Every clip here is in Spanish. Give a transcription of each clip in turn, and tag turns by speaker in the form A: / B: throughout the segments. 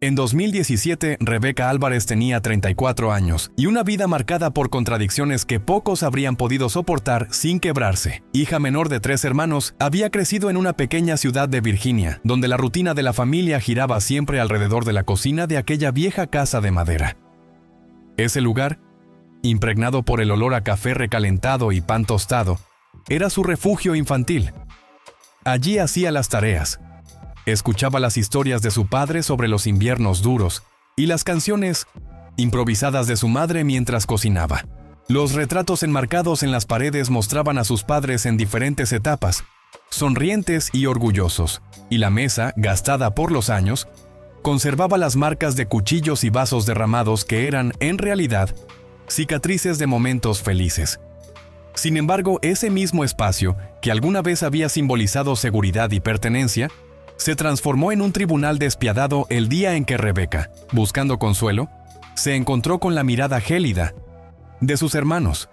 A: En 2017, Rebeca Álvarez tenía 34 años y una vida marcada por contradicciones que pocos habrían podido soportar sin quebrarse. Hija menor de 3 hermanos, había crecido en una pequeña ciudad de Virginia, donde la rutina de la familia giraba siempre alrededor de la cocina de aquella vieja casa de madera. Ese lugar, impregnado por el olor a café recalentado y pan tostado, era su refugio infantil. Allí hacía las tareas. Escuchaba las historias de su padre sobre los inviernos duros y las canciones improvisadas de su madre mientras cocinaba. Los retratos enmarcados en las paredes mostraban a sus padres en diferentes etapas, sonrientes y orgullosos, y la mesa, gastada por los años, conservaba las marcas de cuchillos y vasos derramados que eran, en realidad, cicatrices de momentos felices. Sin embargo, ese mismo espacio, que alguna vez había simbolizado seguridad y pertenencia, se transformó en un tribunal despiadado el día en que Rebeca, buscando consuelo, se encontró con la mirada gélida de sus hermanos.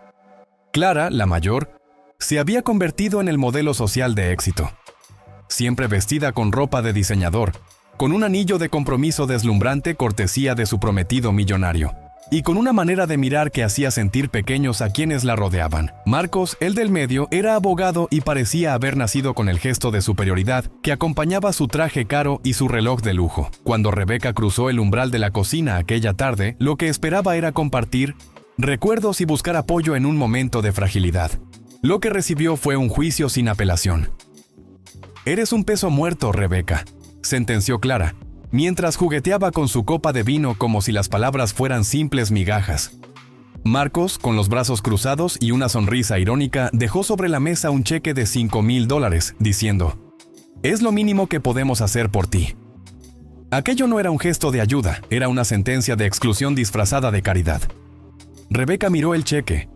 A: Clara, la mayor, se había convertido en el modelo social de éxito. Siempre vestida con ropa de diseñador, con un anillo de compromiso deslumbrante cortesía de su prometido millonario, y con una manera de mirar que hacía sentir pequeños a quienes la rodeaban. Marcos, el del medio, era abogado y parecía haber nacido con el gesto de superioridad que acompañaba su traje caro y su reloj de lujo. Cuando Rebeca cruzó el umbral de la cocina aquella tarde, lo que esperaba era compartir recuerdos y buscar apoyo en un momento de fragilidad. Lo que recibió fue un juicio sin apelación. «Eres un peso muerto, Rebeca», sentenció Clara, mientras jugueteaba con su copa de vino como si las palabras fueran simples migajas. Marcos, con los brazos cruzados y una sonrisa irónica, dejó sobre la mesa un cheque de $5,000, diciendo: «Es lo mínimo que podemos hacer por ti». Aquello no era un gesto de ayuda, era una sentencia de exclusión disfrazada de caridad. Rebeca miró el cheque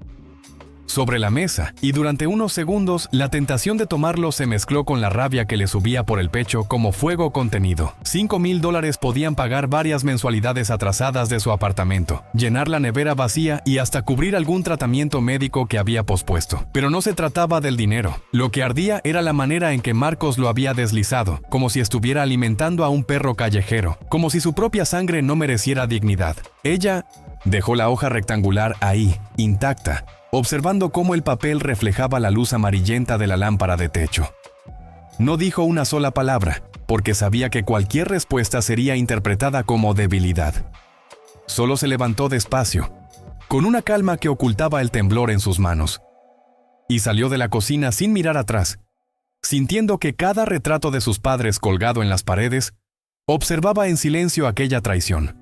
A: sobre la mesa, y durante unos segundos la tentación de tomarlo se mezcló con la rabia que le subía por el pecho como fuego contenido. $5,000 podían pagar varias mensualidades atrasadas de su apartamento, llenar la nevera vacía y hasta cubrir algún tratamiento médico que había pospuesto. Pero no se trataba del dinero. Lo que ardía era la manera en que Marcos lo había deslizado, como si estuviera alimentando a un perro callejero, como si su propia sangre no mereciera dignidad. Ella dejó la hoja rectangular ahí, intacta, observando cómo el papel reflejaba la luz amarillenta de la lámpara de techo. No dijo una sola palabra, porque sabía que cualquier respuesta sería interpretada como debilidad. Solo se levantó despacio, con una calma que ocultaba el temblor en sus manos, y salió de la cocina sin mirar atrás, sintiendo que cada retrato de sus padres colgado en las paredes observaba en silencio aquella traición.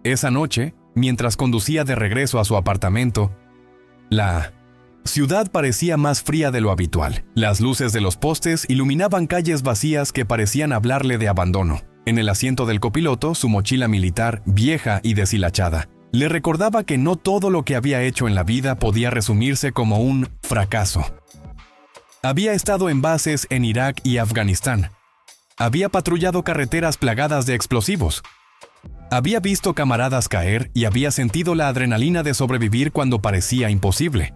A: Esa noche, mientras conducía de regreso a su apartamento, la ciudad parecía más fría de lo habitual. Las luces de los postes iluminaban calles vacías que parecían hablarle de abandono. En el asiento del copiloto, su mochila militar, vieja y deshilachada, le recordaba que no todo lo que había hecho en la vida podía resumirse como un fracaso. Había estado en bases en Irak y Afganistán. Había patrullado carreteras plagadas de explosivos. Había visto camaradas caer y había sentido la adrenalina de sobrevivir cuando parecía imposible.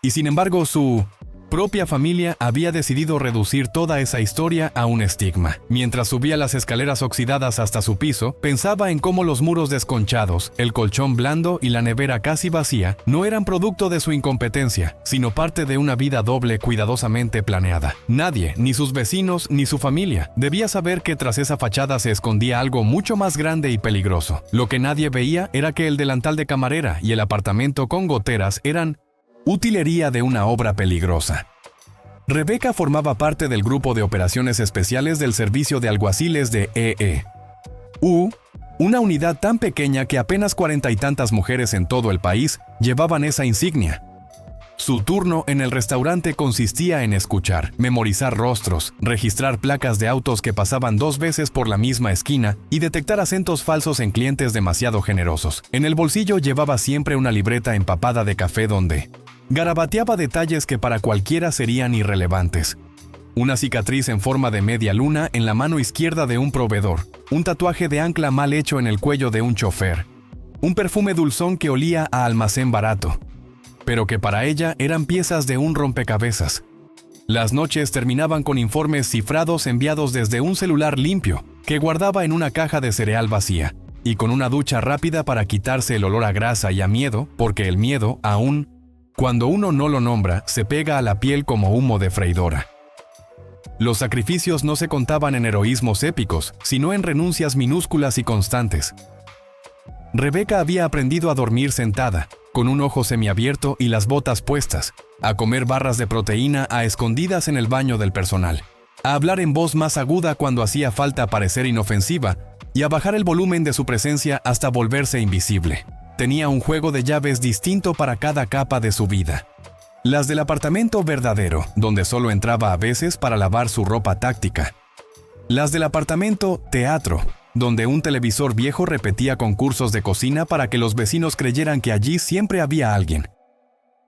A: Y sin embargo, su propia familia había decidido reducir toda esa historia a un estigma. Mientras subía las escaleras oxidadas hasta su piso, pensaba en cómo los muros desconchados, el colchón blando y la nevera casi vacía no eran producto de su incompetencia, sino parte de una vida doble cuidadosamente planeada. Nadie, ni sus vecinos ni su familia, debía saber que tras esa fachada se escondía algo mucho más grande y peligroso. Lo que nadie veía era que el delantal de camarera y el apartamento con goteras eran utilería de una obra peligrosa. Rebeca formaba parte del grupo de operaciones especiales del servicio de alguaciles de E.E.U., una unidad tan pequeña que apenas 40 y tantas mujeres en todo el país llevaban esa insignia. Su turno en el restaurante consistía en escuchar, memorizar rostros, registrar placas de autos que pasaban 2 veces por la misma esquina y detectar acentos falsos en clientes demasiado generosos. En el bolsillo llevaba siempre una libreta empapada de café donde garabateaba detalles que para cualquiera serían irrelevantes. Una cicatriz en forma de media luna en la mano izquierda de un proveedor, un tatuaje de ancla mal hecho en el cuello de un chofer, un perfume dulzón que olía a almacén barato, pero que para ella eran piezas de un rompecabezas. Las noches terminaban con informes cifrados enviados desde un celular limpio, que guardaba en una caja de cereal vacía, y con una ducha rápida para quitarse el olor a grasa y a miedo, porque el miedo, aún cuando uno no lo nombra, se pega a la piel como humo de freidora. Los sacrificios no se contaban en heroísmos épicos, sino en renuncias minúsculas y constantes. Rebeca había aprendido a dormir sentada, con un ojo semiabierto y las botas puestas, a comer barras de proteína a escondidas en el baño del personal, a hablar en voz más aguda cuando hacía falta parecer inofensiva y a bajar el volumen de su presencia hasta volverse invisible. Tenía un juego de llaves distinto para cada capa de su vida. Las del apartamento verdadero, donde solo entraba a veces para lavar su ropa táctica. Las del apartamento teatro, donde un televisor viejo repetía concursos de cocina para que los vecinos creyeran que allí siempre había alguien.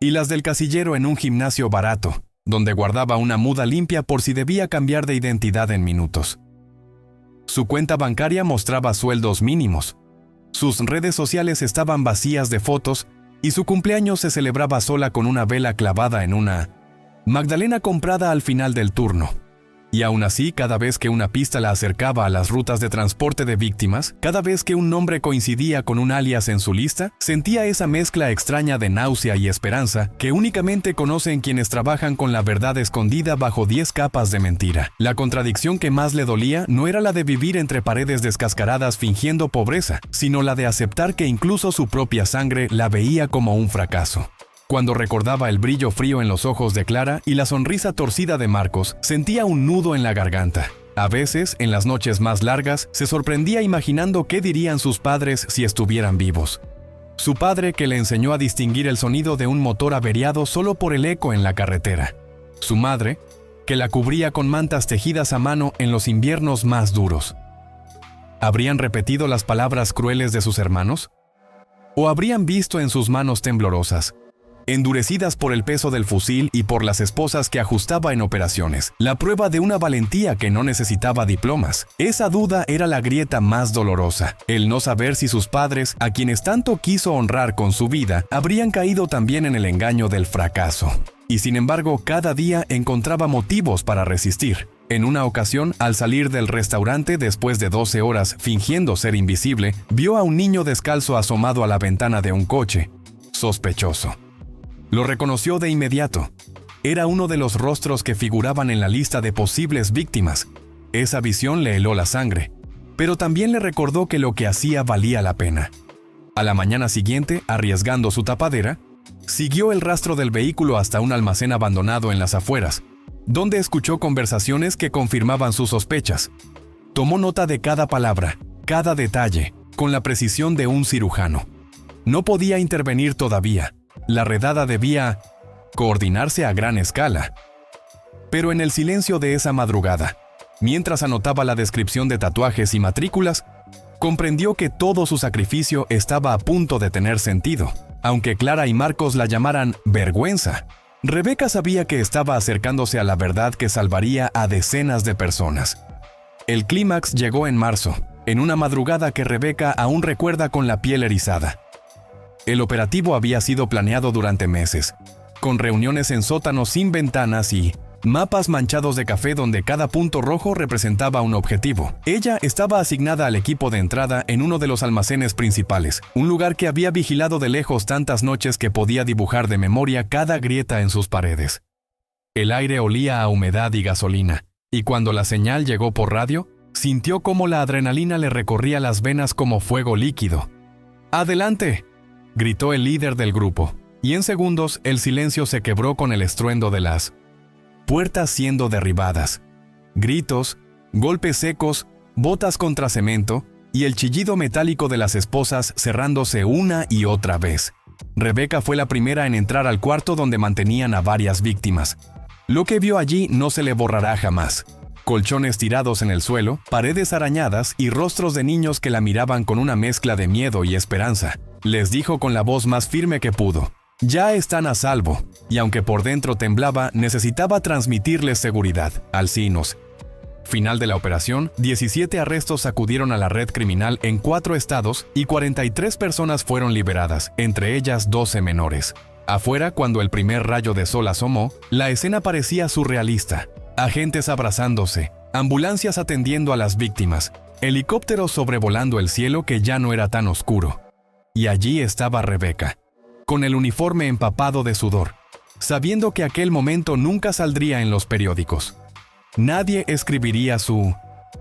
A: Y las del casillero en un gimnasio barato, donde guardaba una muda limpia por si debía cambiar de identidad en minutos. Su cuenta bancaria mostraba sueldos mínimos. Sus redes sociales estaban vacías de fotos y su cumpleaños se celebraba sola con una vela clavada en una magdalena comprada al final del turno. Y aún así, cada vez que una pista la acercaba a las rutas de transporte de víctimas, cada vez que un nombre coincidía con un alias en su lista, sentía esa mezcla extraña de náusea y esperanza que únicamente conocen quienes trabajan con la verdad escondida bajo 10 capas de mentira. La contradicción que más le dolía no era la de vivir entre paredes descascaradas fingiendo pobreza, sino la de aceptar que incluso su propia sangre la veía como un fracaso. Cuando recordaba el brillo frío en los ojos de Clara y la sonrisa torcida de Marcos, sentía un nudo en la garganta. A veces, en las noches más largas, se sorprendía imaginando qué dirían sus padres si estuvieran vivos. Su padre que le enseñó a distinguir el sonido de un motor averiado solo por el eco en la carretera. Su madre, que la cubría con mantas tejidas a mano en los inviernos más duros. ¿Habrían repetido las palabras crueles de sus hermanos? ¿O habrían visto en sus manos temblorosas, endurecidas por el peso del fusil y por las esposas que ajustaba en operaciones, la prueba de una valentía que no necesitaba diplomas? Esa duda era la grieta más dolorosa, el no saber si sus padres, a quienes tanto quiso honrar con su vida, habrían caído también en el engaño del fracaso. Y sin embargo, cada día encontraba motivos para resistir. En una ocasión, al salir del restaurante después de 12 horas fingiendo ser invisible, vio a un niño descalzo asomado a la ventana de un coche. Sospechoso. Lo reconoció de inmediato. Era uno de los rostros que figuraban en la lista de posibles víctimas. Esa visión le heló la sangre, pero también le recordó que lo que hacía valía la pena. A la mañana siguiente, arriesgando su tapadera, siguió el rastro del vehículo hasta un almacén abandonado en las afueras, donde escuchó conversaciones que confirmaban sus sospechas. Tomó nota de cada palabra, cada detalle, con la precisión de un cirujano. No podía intervenir todavía. La redada debía coordinarse a gran escala. Pero en el silencio de esa madrugada, mientras anotaba la descripción de tatuajes y matrículas, comprendió que todo su sacrificio estaba a punto de tener sentido, aunque Clara y Marcos la llamaran vergüenza. Rebeca sabía que estaba acercándose a la verdad que salvaría a decenas de personas. El clímax llegó en marzo, en una madrugada que Rebeca aún recuerda con la piel erizada. El operativo había sido planeado durante meses, con reuniones en sótanos sin ventanas y mapas manchados de café donde cada punto rojo representaba un objetivo. Ella estaba asignada al equipo de entrada en uno de los almacenes principales, un lugar que había vigilado de lejos tantas noches que podía dibujar de memoria cada grieta en sus paredes. El aire olía a humedad y gasolina, y cuando la señal llegó por radio, sintió cómo la adrenalina le recorría las venas como fuego líquido. ¡Adelante!, gritó el líder del grupo, y en segundos el silencio se quebró con el estruendo de las puertas siendo derribadas, gritos, golpes secos, botas contra cemento y el chillido metálico de las esposas cerrándose una y otra vez. Rebeca fue la primera en entrar al cuarto donde mantenían a varias víctimas. Lo que vio allí no se le borrará jamás. Colchones tirados en el suelo, paredes arañadas y rostros de niños que la miraban con una mezcla de miedo y esperanza. Les dijo con la voz más firme que pudo: «Ya están a salvo», y aunque por dentro temblaba, necesitaba transmitirles seguridad. Alcinos. Final de la operación, 17 arrestos sacudieron a la red criminal en 4 estados y 43 personas fueron liberadas, entre ellas 12 menores. Afuera, cuando el primer rayo de sol asomó, la escena parecía surrealista. Agentes abrazándose, ambulancias atendiendo a las víctimas, helicópteros sobrevolando el cielo que ya no era tan oscuro. Y allí estaba Rebeca, con el uniforme empapado de sudor, sabiendo que aquel momento nunca saldría en los periódicos. Nadie escribiría su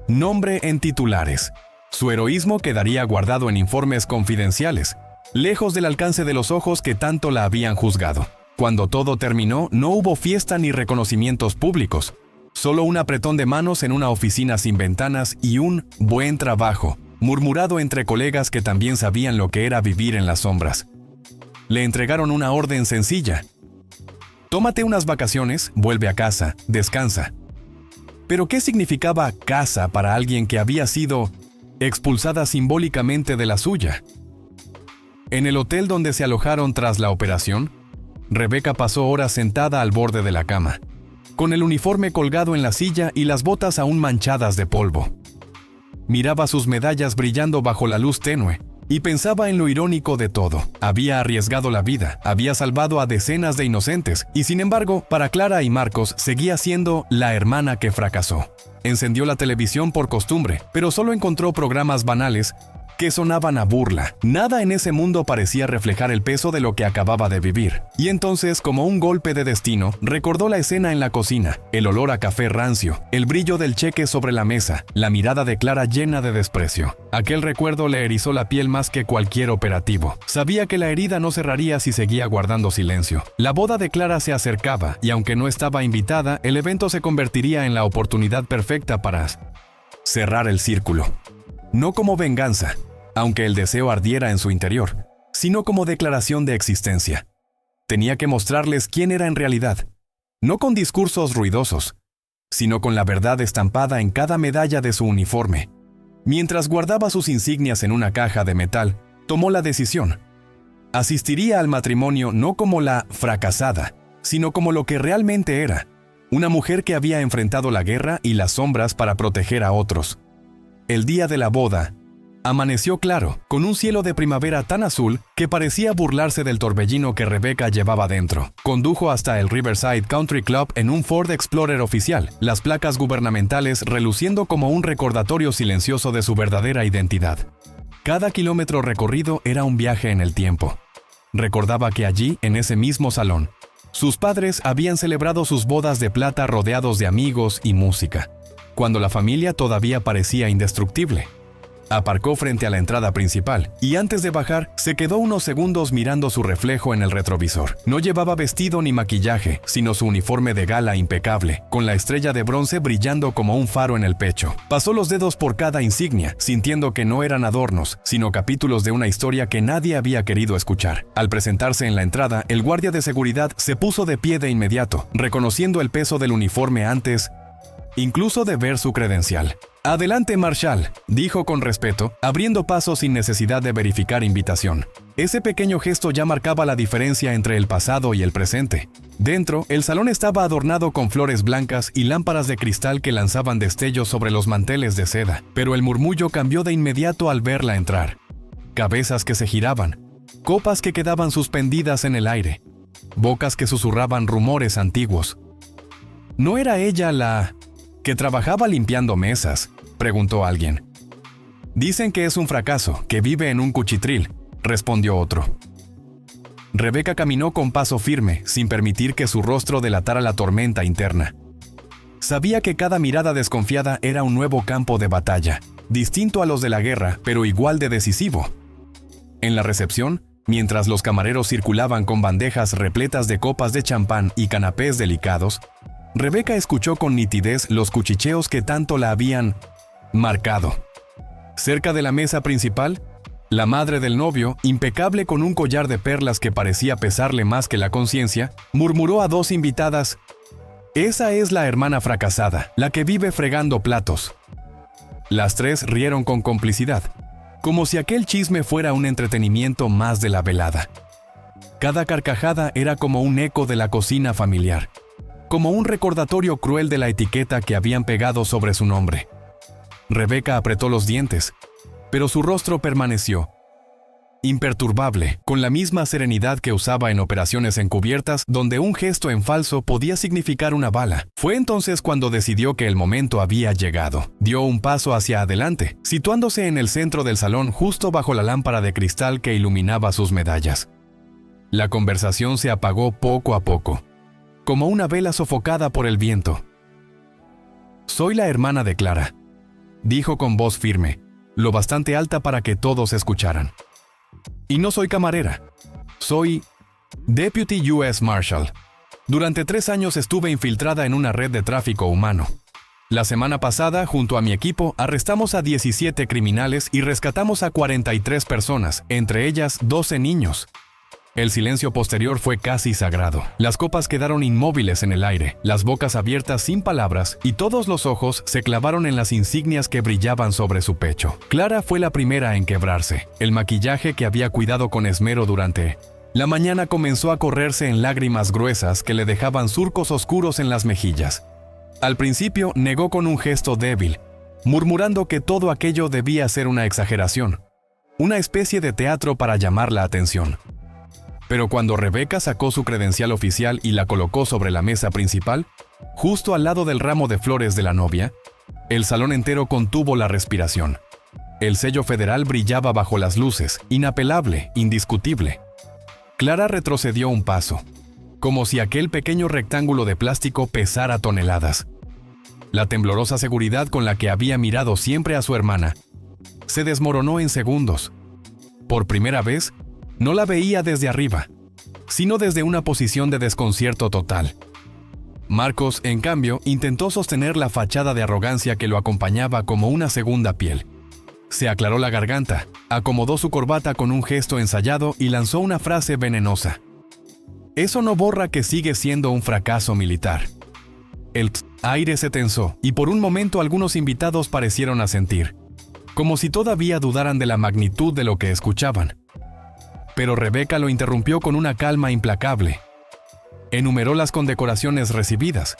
A: nombre en titulares. Su heroísmo quedaría guardado en informes confidenciales, lejos del alcance de los ojos que tanto la habían juzgado. Cuando todo terminó, no hubo fiesta ni reconocimientos públicos, solo un apretón de manos en una oficina sin ventanas y un «buen trabajo», murmurado entre colegas que también sabían lo que era vivir en las sombras. Le entregaron una orden sencilla: tómate unas vacaciones, vuelve a casa, descansa. ¿Pero qué significaba casa para alguien que había sido expulsada simbólicamente de la suya? En el hotel donde se alojaron tras la operación, Rebeca pasó horas sentada al borde de la cama, con el uniforme colgado en la silla y las botas aún manchadas de polvo. Miraba sus medallas brillando bajo la luz tenue y pensaba en lo irónico de todo. Había arriesgado la vida, había salvado a decenas de inocentes y, sin embargo, para Clara y Marcos seguía siendo la hermana que fracasó. Encendió la televisión por costumbre, pero solo encontró programas banales que sonaban a burla. Nada en ese mundo parecía reflejar el peso de lo que acababa de vivir. Y entonces, como un golpe de destino, recordó la escena en la cocina, el olor a café rancio, el brillo del cheque sobre la mesa, la mirada de Clara llena de desprecio. Aquel recuerdo le erizó la piel más que cualquier operativo. Sabía que la herida no cerraría si seguía guardando silencio. La boda de Clara se acercaba, y aunque no estaba invitada, el evento se convertiría en la oportunidad perfecta para cerrar el círculo. No como venganza, aunque el deseo ardiera en su interior, sino como declaración de existencia. Tenía que mostrarles quién era en realidad, no con discursos ruidosos, sino con la verdad estampada en cada medalla de su uniforme. Mientras guardaba sus insignias en una caja de metal, tomó la decisión. Asistiría al matrimonio no como la fracasada, sino como lo que realmente era, una mujer que había enfrentado la guerra y las sombras para proteger a otros. El día de la boda amaneció claro, con un cielo de primavera tan azul que parecía burlarse del torbellino que Rebeca llevaba dentro. Condujo hasta el Riverside Country Club en un Ford Explorer oficial, las placas gubernamentales reluciendo como un recordatorio silencioso de su verdadera identidad. Cada kilómetro recorrido era un viaje en el tiempo. Recordaba que allí, en ese mismo salón, sus padres habían celebrado sus bodas de plata rodeados de amigos y música, cuando la familia todavía parecía indestructible. Aparcó frente a la entrada principal y antes de bajar se quedó unos segundos mirando su reflejo en el retrovisor. No llevaba vestido ni maquillaje, sino su uniforme de gala impecable, con la estrella de bronce brillando como un faro en el pecho. Pasó los dedos por cada insignia, sintiendo que no eran adornos, sino capítulos de una historia que nadie había querido escuchar. Al presentarse en la entrada, el guardia de seguridad se puso de pie de inmediato, reconociendo el peso del uniforme antes incluso de ver su credencial. «Adelante, Marshall», dijo con respeto, abriendo paso sin necesidad de verificar invitación. Ese pequeño gesto ya marcaba la diferencia entre el pasado y el presente. Dentro, el salón estaba adornado con flores blancas y lámparas de cristal que lanzaban destellos sobre los manteles de seda, pero el murmullo cambió de inmediato al verla entrar. Cabezas que se giraban, copas que quedaban suspendidas en el aire, bocas que susurraban rumores antiguos. ¿No era ella la que trabajaba limpiando mesas?, preguntó alguien. «Dicen que es un fracaso, que vive en un cuchitril», respondió otro. Rebeca caminó con paso firme, sin permitir que su rostro delatara la tormenta interna. Sabía que cada mirada desconfiada era un nuevo campo de batalla, distinto a los de la guerra, pero igual de decisivo. En la recepción, mientras los camareros circulaban con bandejas repletas de copas de champán y canapés delicados, Rebeca escuchó con nitidez los cuchicheos que tanto la habían marcado. Cerca de la mesa principal, la madre del novio, impecable con un collar de perlas que parecía pesarle más que la conciencia, murmuró a dos invitadas: «Esa es la hermana fracasada, la que vive fregando platos». Las tres rieron con complicidad, como si aquel chisme fuera un entretenimiento más de la velada. Cada carcajada era como un eco de la cocina familiar, como un recordatorio cruel de la etiqueta que habían pegado sobre su nombre. Rebeca apretó los dientes, pero su rostro permaneció imperturbable, con la misma serenidad que usaba en operaciones encubiertas donde un gesto en falso podía significar una bala. Fue entonces cuando decidió que el momento había llegado. Dio un paso hacia adelante, situándose en el centro del salón justo bajo la lámpara de cristal que iluminaba sus medallas. La conversación se apagó poco a poco, como una vela sofocada por el viento. «Soy la hermana de Clara», dijo con voz firme, lo bastante alta para que todos escucharan. «Y no soy camarera. Soy Deputy U.S. Marshal. Durante 3 años estuve infiltrada en una red de tráfico humano. La semana pasada, junto a mi equipo, arrestamos a 17 criminales y rescatamos a 43 personas, entre ellas 12 niños». El silencio posterior fue casi sagrado. Las copas quedaron inmóviles en el aire, las bocas abiertas sin palabras, y todos los ojos se clavaron en las insignias que brillaban sobre su pecho. Clara fue la primera en quebrarse. El maquillaje que había cuidado con esmero durante la mañana comenzó a correrse en lágrimas gruesas que le dejaban surcos oscuros en las mejillas. Al principio negó con un gesto débil, murmurando que todo aquello debía ser una exageración, una especie de teatro para llamar la atención. Pero cuando Rebecca sacó su credencial oficial y la colocó sobre la mesa principal, justo al lado del ramo de flores de la novia, el salón entero contuvo la respiración. El sello federal brillaba bajo las luces, inapelable, indiscutible. Clara retrocedió un paso, como si aquel pequeño rectángulo de plástico pesara toneladas. La temblorosa seguridad con la que había mirado siempre a su hermana se desmoronó en segundos. Por primera vez, no la veía desde arriba, sino desde una posición de desconcierto total. Marcos, en cambio, intentó sostener la fachada de arrogancia que lo acompañaba como una segunda piel. Se aclaró la garganta, acomodó su corbata con un gesto ensayado y lanzó una frase venenosa. «Eso no borra que sigue siendo un fracaso militar». El aire se tensó y por un momento algunos invitados parecieron asentir, como si todavía dudaran de la magnitud de lo que escuchaban. Pero Rebecca lo interrumpió con una calma implacable. Enumeró las condecoraciones recibidas,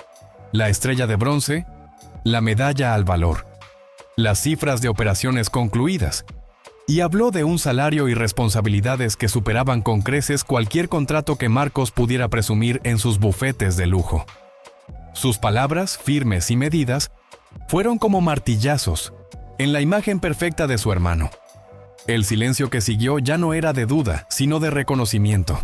A: la estrella de bronce, la medalla al valor, las cifras de operaciones concluidas, y habló de un salario y responsabilidades que superaban con creces cualquier contrato que Marcos pudiera presumir en sus bufetes de lujo. Sus palabras, firmes y medidas, fueron como martillazos en la imagen perfecta de su hermano. El silencio que siguió ya no era de duda, sino de reconocimiento.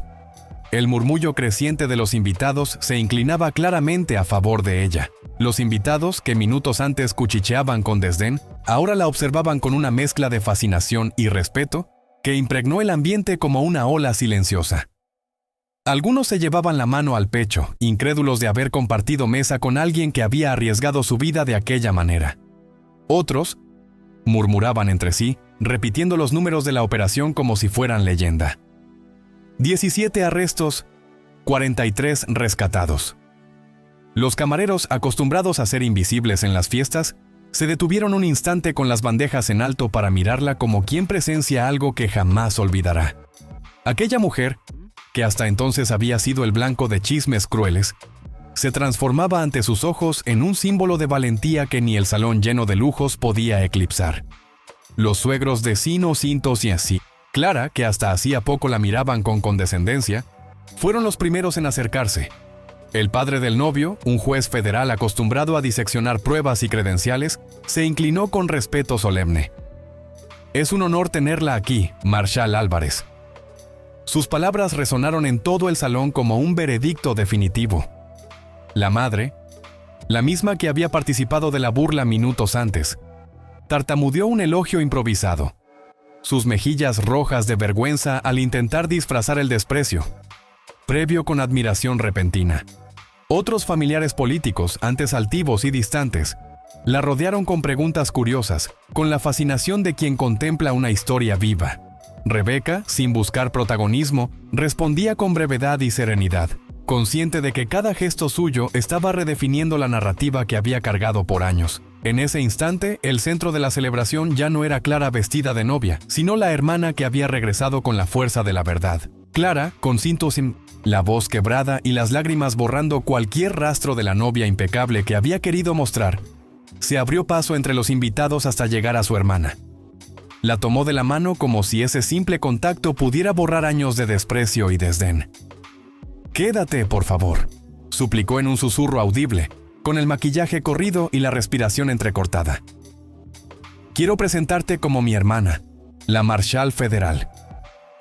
A: El murmullo creciente de los invitados se inclinaba claramente a favor de ella. Los invitados, que minutos antes cuchicheaban con desdén, ahora la observaban con una mezcla de fascinación y respeto que impregnó el ambiente como una ola silenciosa. Algunos se llevaban la mano al pecho, incrédulos de haber compartido mesa con alguien que había arriesgado su vida de aquella manera. Otros murmuraban entre sí, repitiendo los números de la operación como si fueran leyenda. 17 arrestos, 43 rescatados. Los camareros, acostumbrados a ser invisibles en las fiestas, se detuvieron un instante con las bandejas en alto para mirarla como quien presencia algo que jamás olvidará. Aquella mujer, que hasta entonces había sido el blanco de chismes crueles, se transformaba ante sus ojos en un símbolo de valentía que ni el salón lleno de lujos podía eclipsar. Los suegros de Sino, Cintos y así, Clara, que hasta hacía poco la miraban con condescendencia, fueron los primeros en acercarse. El padre del novio, un juez federal acostumbrado a diseccionar pruebas y credenciales, se inclinó con respeto solemne. «Es un honor tenerla aquí, Marshal Álvarez». Sus palabras resonaron en todo el salón como un veredicto definitivo. La madre, la misma que había participado de la burla minutos antes, tartamudeó un elogio improvisado, sus mejillas rojas de vergüenza al intentar disfrazar el desprecio, previo con admiración repentina. Otros familiares políticos, antes altivos y distantes, la rodearon con preguntas curiosas, con la fascinación de quien contempla una historia viva. Rebecca, sin buscar protagonismo, respondía con brevedad y serenidad, consciente de que cada gesto suyo estaba redefiniendo la narrativa que había cargado por años. En ese instante, el centro de la celebración ya no era Clara vestida de novia, sino la hermana que había regresado con la fuerza de la verdad. Clara, con cintos sin la voz quebrada y las lágrimas borrando cualquier rastro de la novia impecable que había querido mostrar, se abrió paso entre los invitados hasta llegar a su hermana. La tomó de la mano como si ese simple contacto pudiera borrar años de desprecio y desdén. «Quédate, por favor», suplicó en un susurro audible, con el maquillaje corrido y la respiración entrecortada. «Quiero presentarte como mi hermana, la Marshal Federal.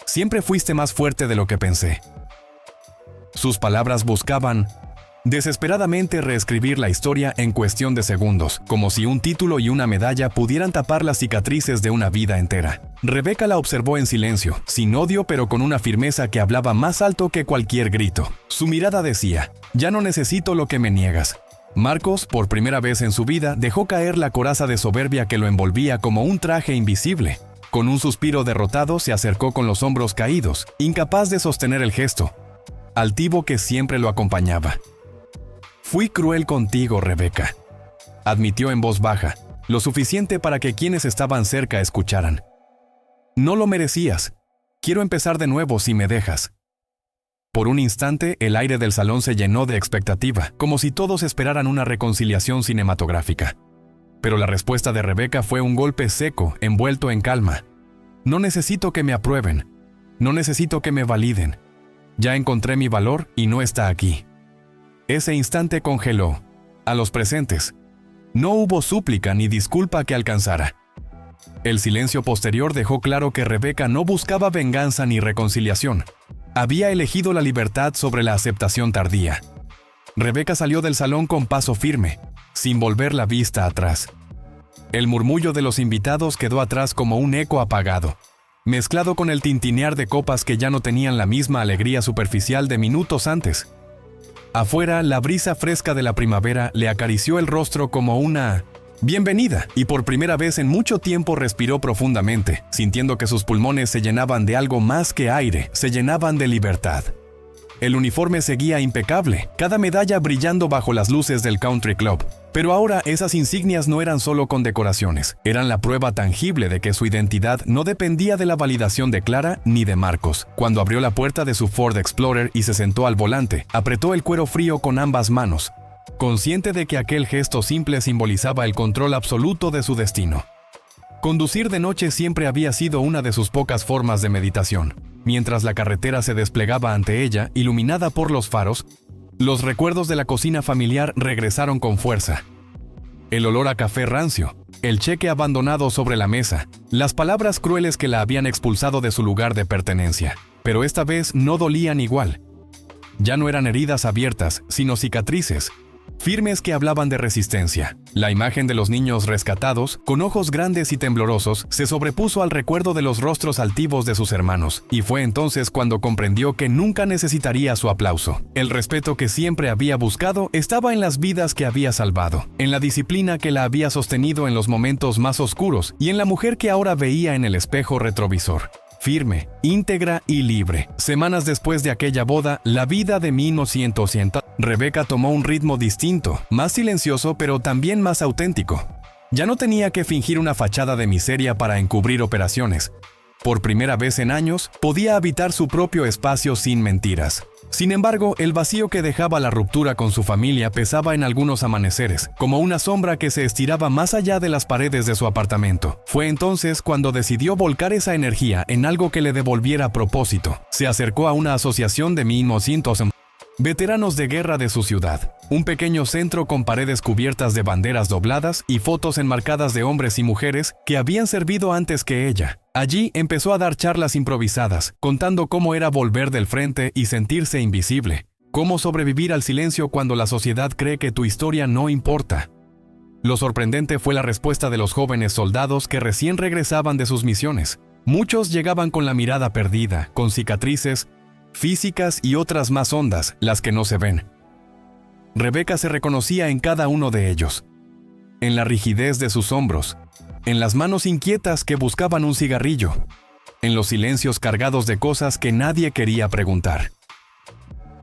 A: Siempre fuiste más fuerte de lo que pensé». Sus palabras buscaban desesperadamente reescribir la historia en cuestión de segundos, como si un título y una medalla pudieran tapar las cicatrices de una vida entera. Rebecca la observó en silencio, sin odio pero con una firmeza que hablaba más alto que cualquier grito. Su mirada decía: «Ya no necesito lo que me niegas». Marcos, por primera vez en su vida, dejó caer la coraza de soberbia que lo envolvía como un traje invisible. Con un suspiro derrotado se acercó con los hombros caídos, incapaz de sostener el gesto altivo que siempre lo acompañaba. «Fui cruel contigo, Rebecca», admitió en voz baja, lo suficiente para que quienes estaban cerca escucharan. «No lo merecías. Quiero empezar de nuevo si me dejas». Por un instante, el aire del salón se llenó de expectativa, como si todos esperaran una reconciliación cinematográfica. Pero la respuesta de Rebecca fue un golpe seco, envuelto en calma. «No necesito que me aprueben. No necesito que me validen. Ya encontré mi valor y no está aquí». Ese instante congeló a los presentes. No hubo súplica ni disculpa que alcanzara. El silencio posterior dejó claro que Rebecca no buscaba venganza ni reconciliación. Había elegido la libertad sobre la aceptación tardía. Rebecca salió del salón con paso firme, sin volver la vista atrás. El murmullo de los invitados quedó atrás como un eco apagado, mezclado con el tintinear de copas que ya no tenían la misma alegría superficial de minutos antes. Afuera, la brisa fresca de la primavera le acarició el rostro como una bienvenida, y por primera vez en mucho tiempo respiró profundamente, sintiendo que sus pulmones se llenaban de algo más que aire, se llenaban de libertad. El uniforme seguía impecable, cada medalla brillando bajo las luces del Country Club. Pero ahora esas insignias no eran solo condecoraciones, eran la prueba tangible de que su identidad no dependía de la validación de Clara ni de Marcos. Cuando abrió la puerta de su Ford Explorer y se sentó al volante, apretó el cuero frío con ambas manos, consciente de que aquel gesto simple simbolizaba el control absoluto de su destino. Conducir de noche siempre había sido una de sus pocas formas de meditación. Mientras la carretera se desplegaba ante ella, iluminada por los faros, los recuerdos de la cocina familiar regresaron con fuerza. El olor a café rancio, el cheque abandonado sobre la mesa, las palabras crueles que la habían expulsado de su lugar de pertenencia. Pero esta vez no dolían igual. Ya no eran heridas abiertas, sino cicatrices, firmes que hablaban de resistencia. La imagen de los niños rescatados, con ojos grandes y temblorosos, se sobrepuso al recuerdo de los rostros altivos de sus hermanos, y fue entonces cuando comprendió que nunca necesitaría su aplauso. El respeto que siempre había buscado estaba en las vidas que había salvado, en la disciplina que la había sostenido en los momentos más oscuros, y en la mujer que ahora veía en el espejo retrovisor. Firme, íntegra y libre. Semanas después de aquella boda, la vida de 1900, Rebecca tomó un ritmo distinto, más silencioso pero también más auténtico. Ya no tenía que fingir una fachada de miseria para encubrir operaciones. Por primera vez en años, podía habitar su propio espacio sin mentiras. Sin embargo, el vacío que dejaba la ruptura con su familia pesaba en algunos amaneceres, como una sombra que se estiraba más allá de las paredes de su apartamento. Fue entonces cuando decidió volcar esa energía en algo que le devolviera propósito. Se acercó a una asociación de 1900 veteranos de guerra de su ciudad, un pequeño centro con paredes cubiertas de banderas dobladas y fotos enmarcadas de hombres y mujeres que habían servido antes que ella. Allí empezó a dar charlas improvisadas, contando cómo era volver del frente y sentirse invisible, cómo sobrevivir al silencio cuando la sociedad cree que tu historia no importa. Lo sorprendente fue la respuesta de los jóvenes soldados que recién regresaban de sus misiones. Muchos llegaban con la mirada perdida, con cicatrices físicas y otras más hondas, las que no se ven. Rebecca se reconocía en cada uno de ellos, en la rigidez de sus hombros, en las manos inquietas que buscaban un cigarrillo, en los silencios cargados de cosas que nadie quería preguntar.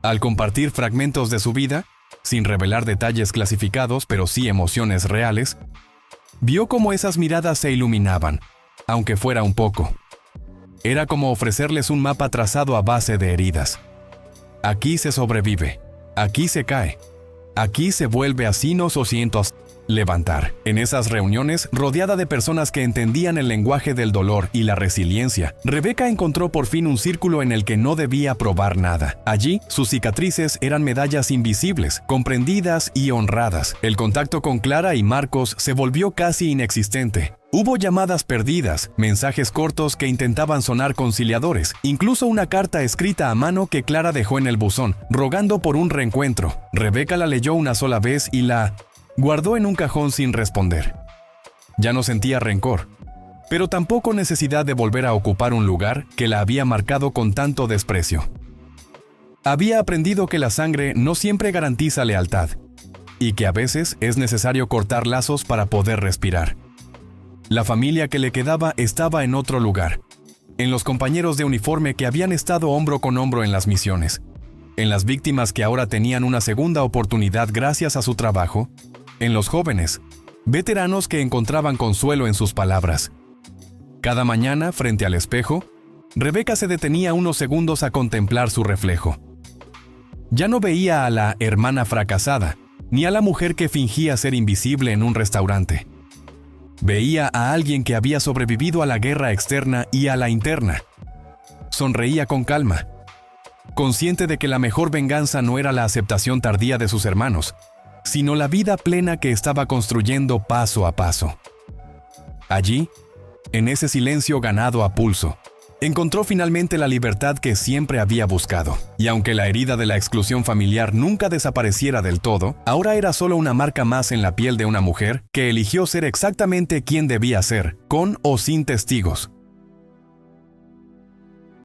A: Al compartir fragmentos de su vida, sin revelar detalles clasificados pero sí emociones reales, vio cómo esas miradas se iluminaban, aunque fuera un poco. Era como ofrecerles un mapa trazado a base de heridas. Aquí se sobrevive, aquí se cae, aquí se vuelve así 900. levantar. En esas reuniones, rodeada de personas que entendían el lenguaje del dolor y la resiliencia, Rebeca encontró por fin un círculo en el que no debía probar nada. Allí, sus cicatrices eran medallas invisibles, comprendidas y honradas. El contacto con Clara y Marcos se volvió casi inexistente. Hubo llamadas perdidas, mensajes cortos que intentaban sonar conciliadores, incluso una carta escrita a mano que Clara dejó en el buzón, rogando por un reencuentro. Rebeca la leyó una sola vez y la guardó en un cajón sin responder. Ya no sentía rencor, pero tampoco necesidad de volver a ocupar un lugar que la había marcado con tanto desprecio. Había aprendido que la sangre no siempre garantiza lealtad, y que a veces es necesario cortar lazos para poder respirar. La familia que le quedaba estaba en otro lugar, en los compañeros de uniforme que habían estado hombro con hombro en las misiones, en las víctimas que ahora tenían una segunda oportunidad gracias a su trabajo, en los jóvenes, veteranos que encontraban consuelo en sus palabras. Cada mañana, frente al espejo, Rebeca se detenía unos segundos a contemplar su reflejo. Ya no veía a la hermana fracasada, ni a la mujer que fingía ser invisible en un restaurante. Veía a alguien que había sobrevivido a la guerra externa y a la interna. Sonreía con calma, consciente de que la mejor venganza no era la aceptación tardía de sus hermanos, sino la vida plena que estaba construyendo paso a paso. Allí, en ese silencio ganado a pulso, encontró finalmente la libertad que siempre había buscado. Y aunque la herida de la exclusión familiar nunca desapareciera del todo, ahora era solo una marca más en la piel de una mujer que eligió ser exactamente quien debía ser, con o sin testigos.